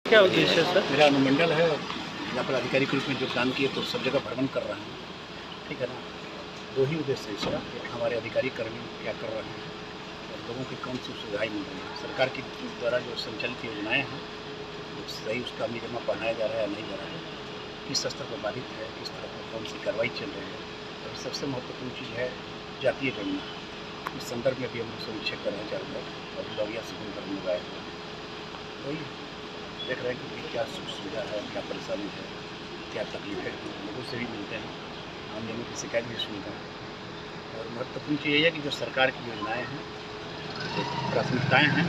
क्या उद्देश्य है सर? मेरा अनुमंडल है, यहाँ पर अधिकारी के रूप में जो काम किए तो सब जगह भ्रमण कर रहा हूँ, ठीक है ना। दो ही उद्देश्य है इसका, हमारे अधिकारी कर्मी क्या कर रहे हैं और लोगों की कौन सी सुविधाएँ मिल रही हैं। सरकार की द्वारा जो संचालित योजनाएँ हैं वो सही उसका अमली जमा पहनाया जा रहा है या नहीं जा रहा है, किस स्तर पर बाधित है, किस तरह पर कौन सी कार्रवाई चल रही है। और सबसे महत्वपूर्ण चीज़ है जातीय गणना। इस संदर्भ में भी हम लोग समीक्षा कर रहे हैं चारों और लौरिया से मिलकर मंगाए हुए वही देख रहे हैं कि क्या सुख सुविधा है, क्या परेशानी है, क्या तकलीफ है। लोगों से भी मिलते हैं, आम जनों की शिकायत भी सुनते हैं। और महत्वपूर्ण चीज़ यही है कि जो सरकार की योजनाएं हैं, जो प्राथमिकताएँ हैं,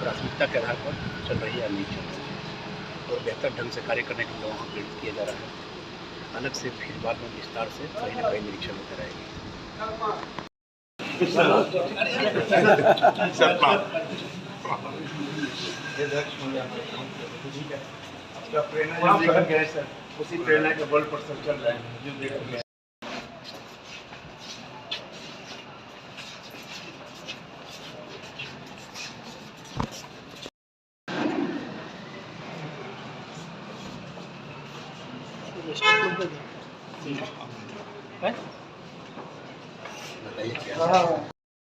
प्राथमिकता के आधार पर चल रही है या नहीं चल रही है और बेहतर ढंग से कार्य करने के लिए लोगों को प्रेरित किया जा रहा है। अलग से फिर बाद में विस्तार से कहीं न कहीं निरीक्षण होते रहेगा। आपका प्रेरणा जो लेकर गए सर, उसी प्रेरणा के बल पर सब चल रहे हैं जो देख गए। बताइए क्या